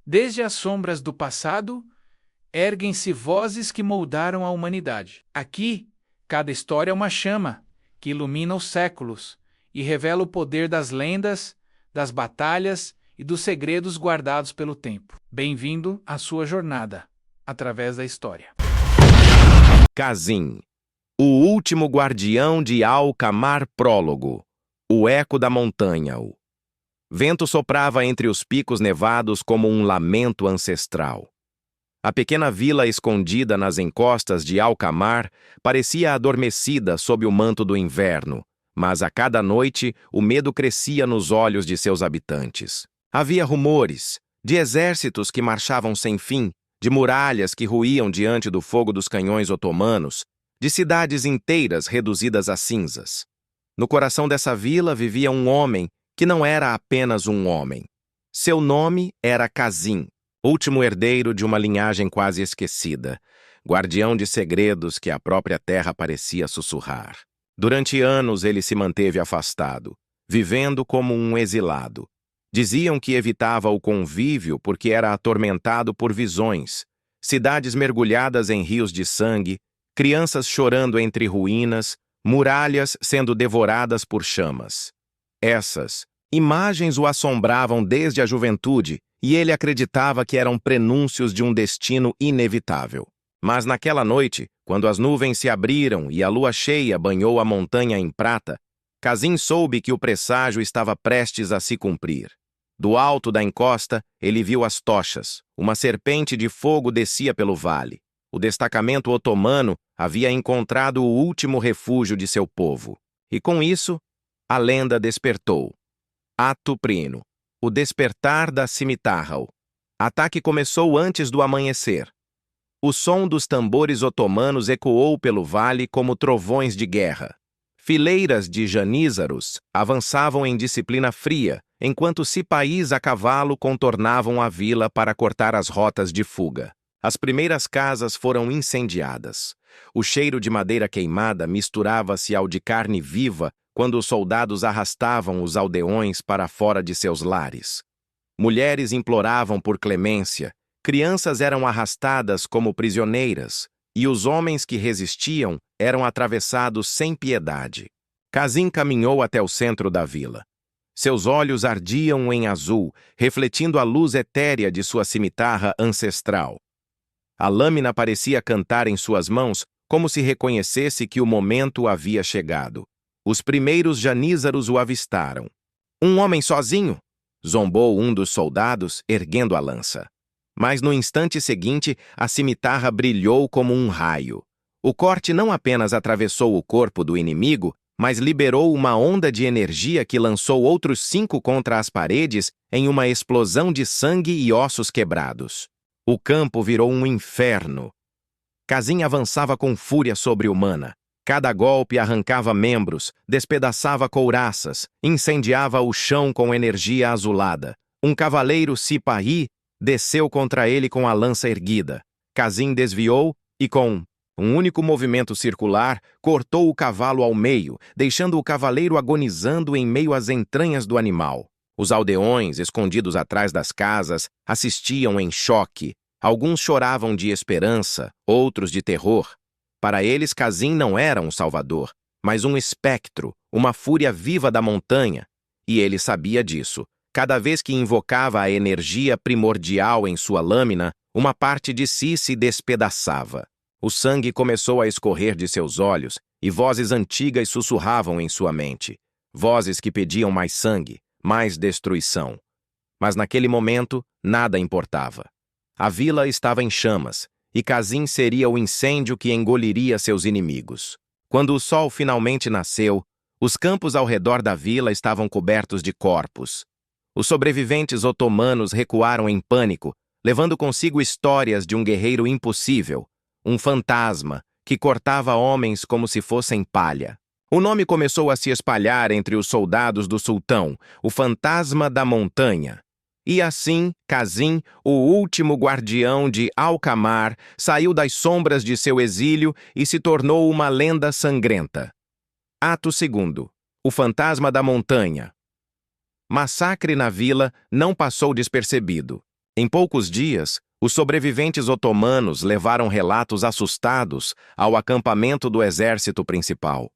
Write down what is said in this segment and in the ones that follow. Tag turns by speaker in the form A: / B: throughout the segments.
A: Desde as sombras do passado, erguem-se vozes que moldaram a humanidade. Aqui, cada história é uma chama que ilumina os séculos e revela o poder das lendas, das batalhas e dos segredos guardados pelo tempo. Bem-vindo à sua jornada, através da história.
B: Kazin, o último guardião de Alcamar. Prólogo. O eco da montanha. Vento soprava entre os picos nevados como um lamento ancestral. A pequena vila escondida nas encostas de Alcamar parecia adormecida sob o manto do inverno, mas a cada noite o medo crescia nos olhos de seus habitantes. Havia rumores de exércitos que marchavam sem fim, de muralhas que ruíam diante do fogo dos canhões otomanos, de cidades inteiras reduzidas a cinzas. No coração dessa vila vivia um homem que não era apenas um homem. Seu nome era Kazin, último herdeiro de uma linhagem quase esquecida, guardião de segredos que a própria terra parecia sussurrar. Durante anos ele se manteve afastado, vivendo como um exilado. Diziam que evitava o convívio porque era atormentado por visões, cidades mergulhadas em rios de sangue, crianças chorando entre ruínas, muralhas sendo devoradas por chamas. Essas imagens o assombravam desde a juventude e ele acreditava que eram prenúncios de um destino inevitável. Mas naquela noite, quando as nuvens se abriram e a lua cheia banhou a montanha em prata, Kazin soube que o presságio estava prestes a se cumprir. Do alto da encosta, ele viu as tochas. Uma serpente de fogo descia pelo vale. O destacamento otomano havia encontrado o último refúgio de seu povo. E com isso, a lenda despertou. Ato I. O despertar da cimitarra. Ataque começou antes do amanhecer. O som dos tambores otomanos ecoou pelo vale como trovões de guerra. Fileiras de janízaros avançavam em disciplina fria, enquanto cipaís a cavalo contornavam a vila para cortar as rotas de fuga. As primeiras casas foram incendiadas. O cheiro de madeira queimada misturava-se ao de carne viva quando os soldados arrastavam os aldeões para fora de seus lares. Mulheres imploravam por clemência, crianças eram arrastadas como prisioneiras, e os homens que resistiam eram atravessados sem piedade. Kazin caminhou até o centro da vila. Seus olhos ardiam em azul, refletindo a luz etérea de sua cimitarra ancestral. A lâmina parecia cantar em suas mãos, como se reconhecesse que o momento havia chegado. Os primeiros janízaros o avistaram. Um homem sozinho? Zombou um dos soldados, erguendo a lança. Mas no instante seguinte, a cimitarra brilhou como um raio. O corte não apenas atravessou o corpo do inimigo, mas liberou uma onda de energia que lançou outros 5 contra as paredes em uma explosão de sangue e ossos quebrados. O campo virou um inferno. Kazin avançava com fúria sobre-humana. Cada golpe arrancava membros, despedaçava couraças, incendiava o chão com energia azulada. Um cavaleiro cipaí desceu contra ele com a lança erguida. Kazin desviou e, com um único movimento circular, cortou o cavalo ao meio, deixando o cavaleiro agonizando em meio às entranhas do animal. Os aldeões, escondidos atrás das casas, assistiam em choque. Alguns choravam de esperança, outros de terror. Para eles, Kazin não era um salvador, mas um espectro, uma fúria viva da montanha. E ele sabia disso. Cada vez que invocava a energia primordial em sua lâmina, uma parte de si se despedaçava. O sangue começou a escorrer de seus olhos e vozes antigas sussurravam em sua mente. Vozes que pediam mais sangue, mais destruição. Mas naquele momento, nada importava. A vila estava em chamas, e Kazin seria o incêndio que engoliria seus inimigos. Quando o sol finalmente nasceu, os campos ao redor da vila estavam cobertos de corpos. Os sobreviventes otomanos recuaram em pânico, levando consigo histórias de um guerreiro impossível, um fantasma que cortava homens como se fossem palha. O nome começou a se espalhar entre os soldados do sultão, o fantasma da montanha. E assim, Kazin, o último guardião de Alcamar, saiu das sombras de seu exílio e se tornou uma lenda sangrenta. Ato II. O fantasma da montanha. Massacre na vila não passou despercebido. Em poucos dias, os sobreviventes otomanos levaram relatos assustados ao acampamento do exército principal.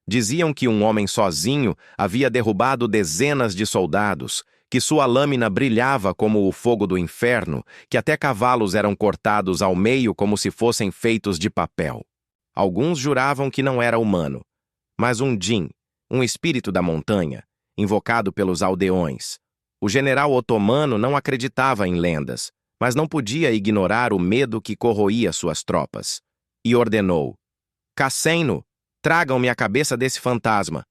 B: Diziam que um homem sozinho havia derrubado dezenas de soldados, que sua lâmina brilhava como o fogo do inferno, que até cavalos eram cortados ao meio como se fossem feitos de papel. Alguns juravam que não era humano, mas um djinn, um espírito da montanha, invocado pelos aldeões. O general otomano não acreditava em lendas, mas não podia ignorar o medo que corroía suas tropas. E ordenou: Casseno, tragam-me a cabeça desse fantasma.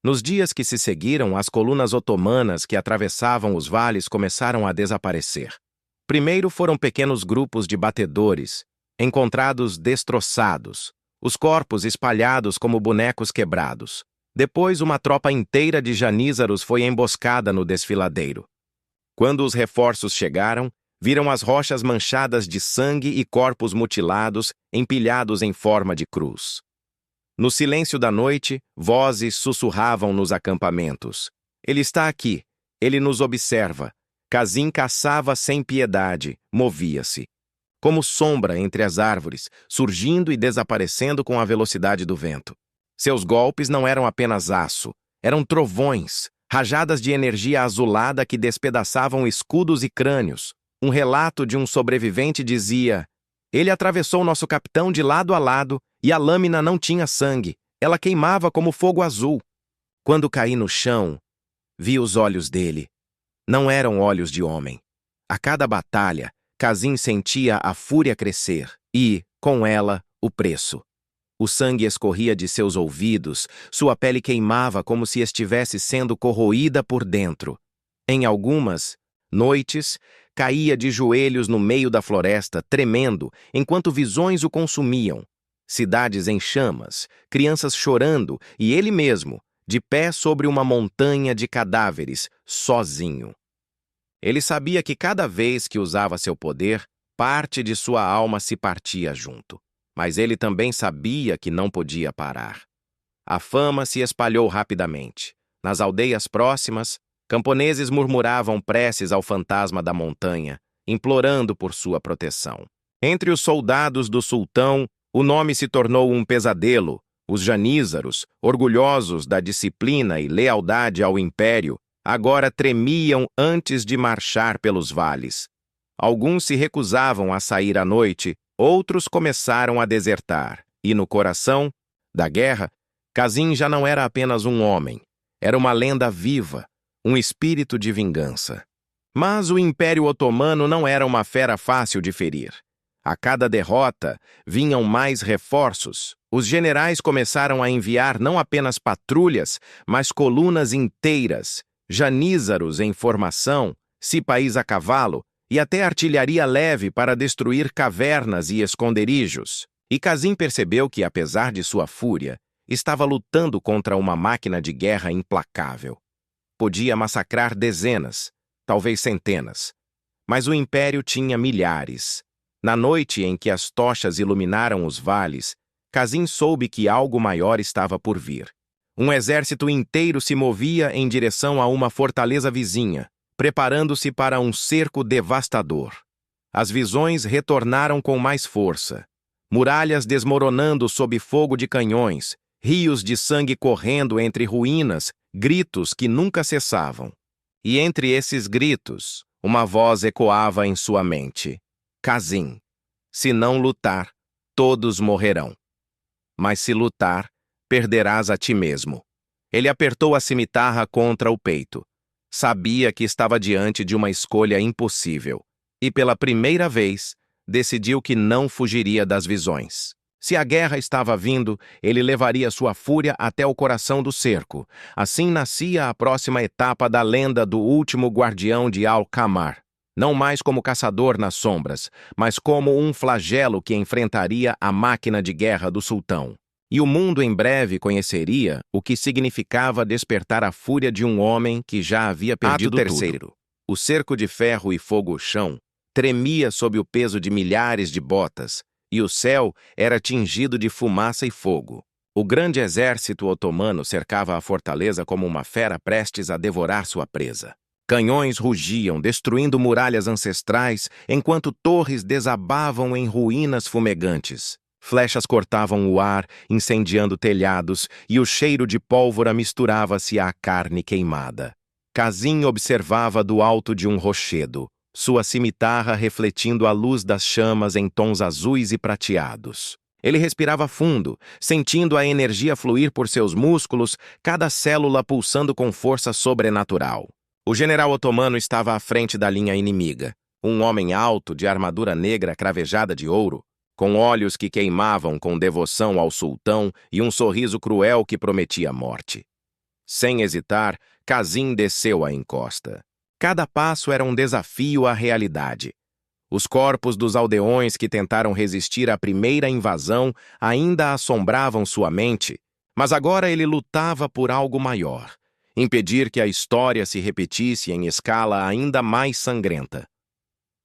B: Nos dias que se seguiram, as colunas otomanas que atravessavam os vales começaram a desaparecer. Primeiro foram pequenos grupos de batedores, encontrados destroçados, os corpos espalhados como bonecos quebrados. Depois, uma tropa inteira de janízaros foi emboscada no desfiladeiro. Quando os reforços chegaram, viram as rochas manchadas de sangue e corpos mutilados empilhados em forma de cruz. No silêncio da noite, vozes sussurravam nos acampamentos. Ele está aqui. Ele nos observa. Casim caçava sem piedade, movia-se. Como sombra entre as árvores, surgindo e desaparecendo com a velocidade do vento. Seus golpes não eram apenas aço, eram trovões, rajadas de energia azulada que despedaçavam escudos e crânios. Um relato de um sobrevivente dizia: ele atravessou nosso capitão de lado a lado e a lâmina não tinha sangue, ela queimava como fogo azul. Quando caí no chão, vi os olhos dele. Não eram olhos de homem. A cada batalha, Casim sentia a fúria crescer e, com ela, o preço. O sangue escorria de seus ouvidos, sua pele queimava como se estivesse sendo corroída por dentro. Em algumas noites, caía de joelhos no meio da floresta, tremendo, enquanto visões o consumiam. Cidades em chamas, crianças chorando e ele mesmo, de pé sobre uma montanha de cadáveres, sozinho. Ele sabia que cada vez que usava seu poder, parte de sua alma se partia junto. Mas ele também sabia que não podia parar. A fama se espalhou rapidamente. Nas aldeias próximas, camponeses murmuravam preces ao fantasma da montanha, implorando por sua proteção. Entre os soldados do sultão, o nome se tornou um pesadelo. Os janízaros, orgulhosos da disciplina e lealdade ao império, agora tremiam antes de marchar pelos vales. Alguns se recusavam a sair à noite, outros começaram a desertar. E no coração da guerra, Casim já não era apenas um homem. Era uma lenda viva, um espírito de vingança. Mas o Império Otomano não era uma fera fácil de ferir. A cada derrota, vinham mais reforços. Os generais começaram a enviar não apenas patrulhas, mas colunas inteiras, janízaros em formação, cipais a cavalo e até artilharia leve para destruir cavernas e esconderijos. E Casim percebeu que, apesar de sua fúria, estava lutando contra uma máquina de guerra implacável. Podia massacrar dezenas, talvez centenas. Mas o império tinha milhares. Na noite em que as tochas iluminaram os vales, Casim soube que algo maior estava por vir. Um exército inteiro se movia em direção a uma fortaleza vizinha, preparando-se para um cerco devastador. As visões retornaram com mais força. Muralhas desmoronando sob fogo de canhões, rios de sangue correndo entre ruínas, gritos que nunca cessavam. E entre esses gritos, uma voz ecoava em sua mente: Casim, se não lutar, todos morrerão. Mas se lutar, perderás a ti mesmo. Ele apertou a cimitarra contra o peito. Sabia que estava diante de uma escolha impossível. E pela primeira vez, decidiu que não fugiria das visões. Se a guerra estava vindo, ele levaria sua fúria até o coração do cerco. Assim nascia a próxima etapa da lenda do último guardião de Al-Qamar. Não mais como caçador nas sombras, mas como um flagelo que enfrentaria a máquina de guerra do sultão. E o mundo em breve conheceria o que significava despertar a fúria de um homem que já havia perdido tudo. O cerco de ferro e fogo-chão tremia sob o peso de milhares de botas, e o céu era tingido de fumaça e fogo. O grande exército otomano cercava a fortaleza como uma fera prestes a devorar sua presa. Canhões rugiam, destruindo muralhas ancestrais, enquanto torres desabavam em ruínas fumegantes. Flechas cortavam o ar, incendiando telhados, e o cheiro de pólvora misturava-se à carne queimada. Kazin observava do alto de um rochedo, sua cimitarra refletindo a luz das chamas em tons azuis e prateados. Ele respirava fundo, sentindo a energia fluir por seus músculos, cada célula pulsando com força sobrenatural. O general otomano estava à frente da linha inimiga, um homem alto, de armadura negra cravejada de ouro, com olhos que queimavam com devoção ao sultão e um sorriso cruel que prometia morte. Sem hesitar, Kazin desceu a encosta. Cada passo era um desafio à realidade. Os corpos dos aldeões que tentaram resistir à primeira invasão ainda assombravam sua mente, mas agora ele lutava por algo maior. Impedir que a história se repetisse em escala ainda mais sangrenta.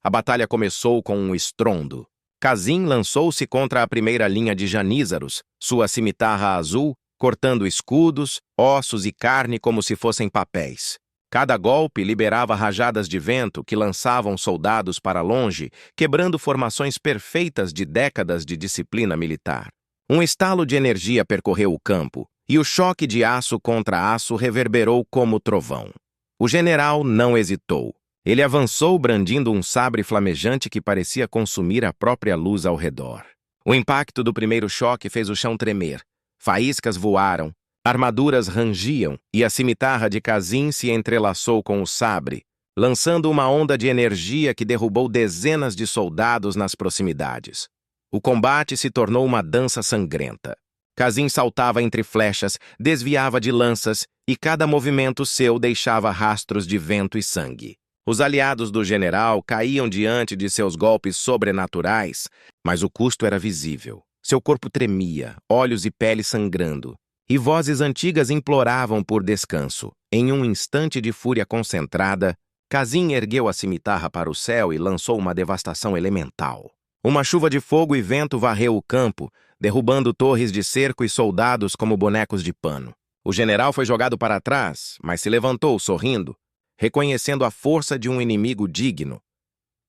B: A batalha começou com um estrondo. Kazin lançou-se contra a primeira linha de janízaros, sua cimitarra azul, cortando escudos, ossos e carne como se fossem papéis. Cada golpe liberava rajadas de vento que lançavam soldados para longe, quebrando formações perfeitas de décadas de disciplina militar. Um estalo de energia percorreu o campo, e o choque de aço contra aço reverberou como trovão. O general não hesitou. Ele avançou brandindo um sabre flamejante que parecia consumir a própria luz ao redor. O impacto do primeiro choque fez o chão tremer. Faíscas voaram, armaduras rangiam e a cimitarra de Kazin se entrelaçou com o sabre, lançando uma onda de energia que derrubou dezenas de soldados nas proximidades. O combate se tornou uma dança sangrenta. Kazin saltava entre flechas, desviava de lanças, e cada movimento seu deixava rastros de vento e sangue. Os aliados do general caíam diante de seus golpes sobrenaturais, mas o custo era visível. Seu corpo tremia, olhos e pele sangrando, e vozes antigas imploravam por descanso. Em um instante de fúria concentrada, Kazin ergueu a cimitarra para o céu e lançou uma devastação elemental. Uma chuva de fogo e vento varreu o campo, derrubando torres de cerco e soldados como bonecos de pano. O general foi jogado para trás, mas se levantou sorrindo, reconhecendo a força de um inimigo digno,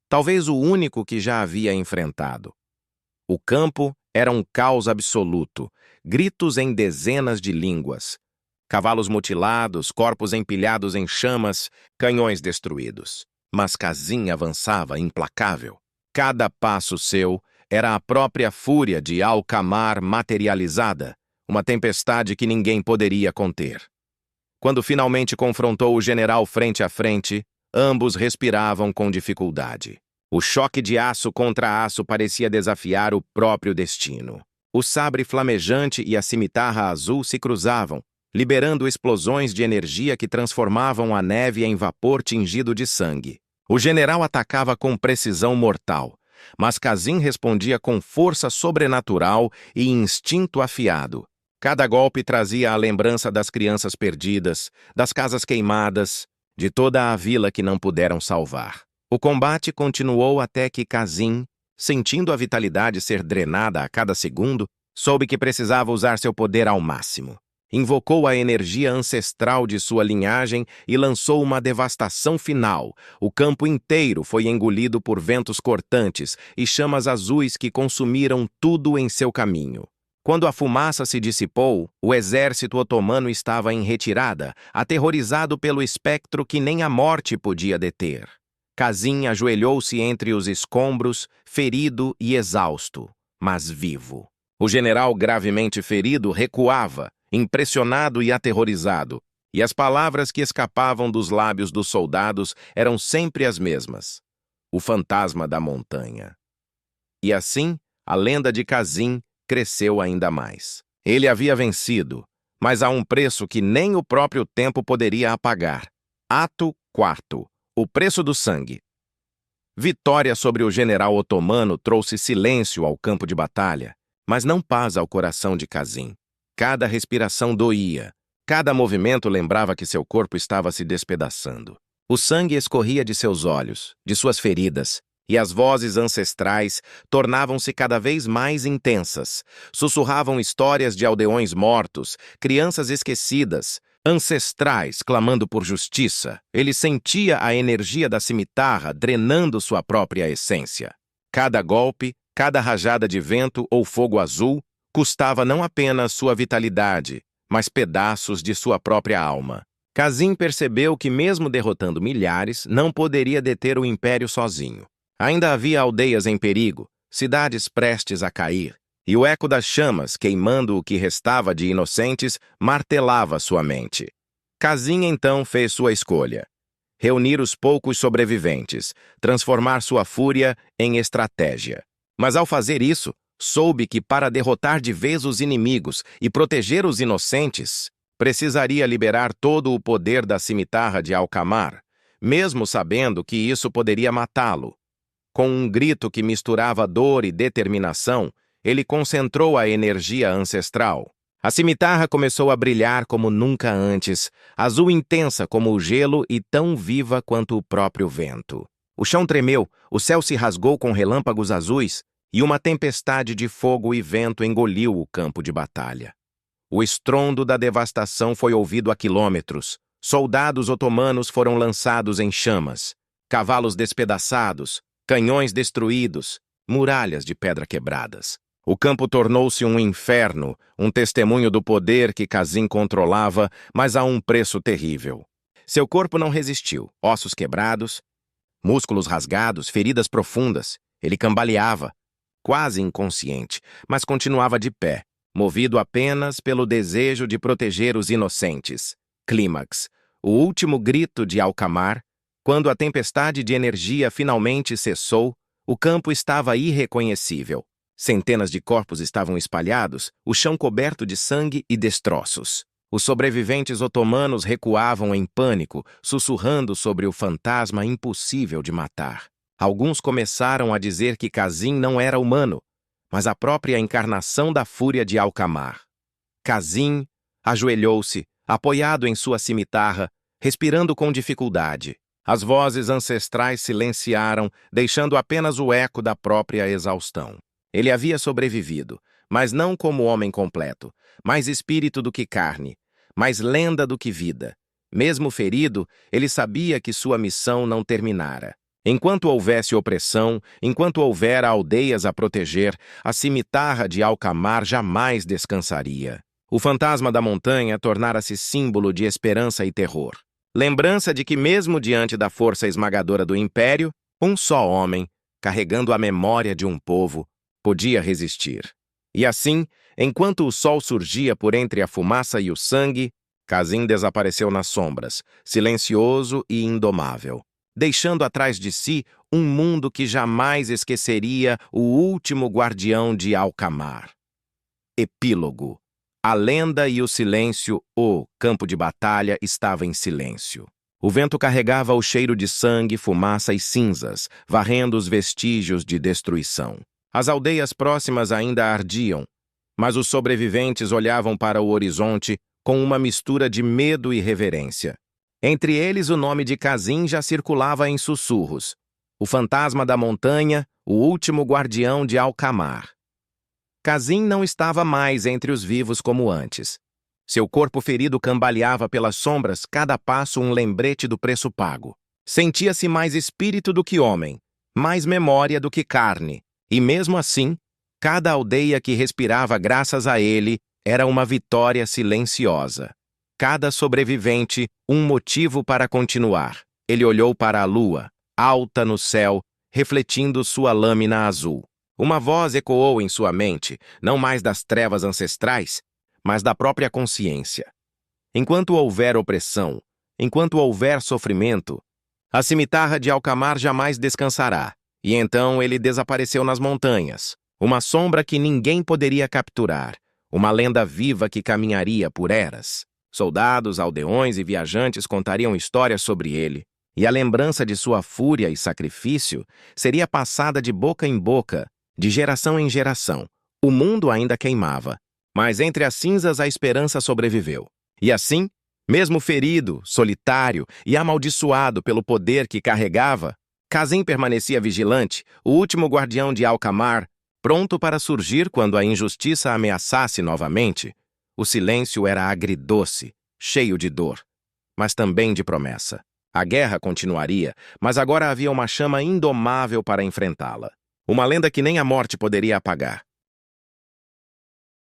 B: talvez o único que já havia enfrentado. O campo era um caos absoluto, gritos em dezenas de línguas, cavalos mutilados, corpos empilhados em chamas, canhões destruídos. Mas Kazin avançava implacável. Cada passo seu era a própria fúria de Al-Qamar materializada, uma tempestade que ninguém poderia conter. Quando finalmente confrontou o general frente a frente, ambos respiravam com dificuldade. O choque de aço contra aço parecia desafiar o próprio destino. O sabre flamejante e a cimitarra azul se cruzavam, liberando explosões de energia que transformavam a neve em vapor tingido de sangue. O general atacava com precisão mortal, mas Kazin respondia com força sobrenatural e instinto afiado. Cada golpe trazia a lembrança das crianças perdidas, das casas queimadas, de toda a vila que não puderam salvar. O combate continuou até que Kazin, sentindo a vitalidade ser drenada a cada segundo, soube que precisava usar seu poder ao máximo. Invocou a energia ancestral de sua linhagem e lançou uma devastação final. O campo inteiro foi engolido por ventos cortantes e chamas azuis que consumiram tudo em seu caminho. Quando a fumaça se dissipou, o exército otomano estava em retirada, aterrorizado pelo espectro que nem a morte podia deter. Kazin ajoelhou-se entre os escombros, ferido e exausto, mas vivo. O general gravemente ferido recuava, impressionado e aterrorizado, e as palavras que escapavam dos lábios dos soldados eram sempre as mesmas: o fantasma da montanha. E assim, a lenda de Kazin cresceu ainda mais. Ele havia vencido, mas a um preço que nem o próprio tempo poderia apagar. Ato 4. O preço do sangue. Vitória sobre o general otomano trouxe silêncio ao campo de batalha, mas não paz ao coração de Kazin. Cada respiração doía, cada movimento lembrava que seu corpo estava se despedaçando. O sangue escorria de seus olhos, de suas feridas, e as vozes ancestrais tornavam-se cada vez mais intensas. Sussurravam histórias de aldeões mortos, crianças esquecidas, ancestrais clamando por justiça. Ele sentia a energia da cimitarra drenando sua própria essência. Cada golpe, cada rajada de vento ou fogo azul custava não apenas sua vitalidade, mas pedaços de sua própria alma. Kazin percebeu que, mesmo derrotando milhares, não poderia deter o império sozinho. Ainda havia aldeias em perigo, cidades prestes a cair, e o eco das chamas, queimando o que restava de inocentes, martelava sua mente. Kazin então fez sua escolha: reunir os poucos sobreviventes, transformar sua fúria em estratégia. Mas ao fazer isso, soube que para derrotar de vez os inimigos e proteger os inocentes, precisaria liberar todo o poder da cimitarra de Alcamar, mesmo sabendo que isso poderia matá-lo. Com um grito que misturava dor e determinação, ele concentrou a energia ancestral. A cimitarra começou a brilhar como nunca antes, azul intensa como o gelo e tão viva quanto o próprio vento. O chão tremeu, o céu se rasgou com relâmpagos azuis e uma tempestade de fogo e vento engoliu o campo de batalha. O estrondo da devastação foi ouvido a quilômetros. Soldados otomanos foram lançados em chamas, cavalos despedaçados, canhões destruídos, muralhas de pedra quebradas. O campo tornou-se um inferno, um testemunho do poder que Kazin controlava, mas a um preço terrível. Seu corpo não resistiu, ossos quebrados, músculos rasgados, feridas profundas. Ele cambaleava, quase inconsciente, mas continuava de pé, movido apenas pelo desejo de proteger os inocentes. Clímax, o último grito de Alcamar. Quando a tempestade de energia finalmente cessou, o campo estava irreconhecível. Centenas de corpos estavam espalhados, o chão coberto de sangue e destroços. Os sobreviventes otomanos recuavam em pânico, sussurrando sobre o fantasma impossível de matar. Alguns começaram a dizer que Kazin não era humano, mas a própria encarnação da fúria de Alcamar. Kazin ajoelhou-se, apoiado em sua cimitarra, respirando com dificuldade. As vozes ancestrais silenciaram, deixando apenas o eco da própria exaustão. Ele havia sobrevivido, mas não como homem completo, mais espírito do que carne, mais lenda do que vida. Mesmo ferido, ele sabia que sua missão não terminara. Enquanto houvesse opressão, enquanto houver aldeias a proteger, a cimitarra de Alcamar jamais descansaria. O fantasma da montanha tornara-se símbolo de esperança e terror. Lembrança de que, mesmo diante da força esmagadora do império, um só homem, carregando a memória de um povo, podia resistir. E assim, enquanto o sol surgia por entre a fumaça e o sangue, Kazin desapareceu nas sombras, silencioso e indomável, deixando atrás de si um mundo que jamais esqueceria o último guardião de Alcamar. Epílogo. A lenda e o silêncio, o campo de batalha estava em silêncio. O vento carregava o cheiro de sangue, fumaça e cinzas, varrendo os vestígios de destruição. As aldeias próximas ainda ardiam, mas os sobreviventes olhavam para o horizonte com uma mistura de medo e reverência. Entre eles, o nome de Kazin já circulava em sussurros. O fantasma da montanha, o último guardião de Alcamar. Kazin não estava mais entre os vivos como antes. Seu corpo ferido cambaleava pelas sombras, cada passo um lembrete do preço pago. Sentia-se mais espírito do que homem, mais memória do que carne. E mesmo assim, cada aldeia que respirava graças a ele era uma vitória silenciosa. Cada sobrevivente, um motivo para continuar. Ele olhou para a lua, alta no céu, refletindo sua lâmina azul. Uma voz ecoou em sua mente, não mais das trevas ancestrais, mas da própria consciência. Enquanto houver opressão, enquanto houver sofrimento, a cimitarra de Alcamar jamais descansará. E então ele desapareceu nas montanhas, uma sombra que ninguém poderia capturar, uma lenda viva que caminharia por eras. Soldados, aldeões e viajantes contariam histórias sobre ele, e a lembrança de sua fúria e sacrifício seria passada de boca em boca, de geração em geração. O mundo ainda queimava, mas entre as cinzas a esperança sobreviveu. E assim, mesmo ferido, solitário e amaldiçoado pelo poder que carregava, Kazin permanecia vigilante, o último guardião de Alcamar, pronto para surgir quando a injustiça ameaçasse novamente. O silêncio era agridoce, cheio de dor, mas também de promessa. A guerra continuaria, mas agora havia uma chama indomável para enfrentá-la. Uma lenda que nem a morte poderia apagar.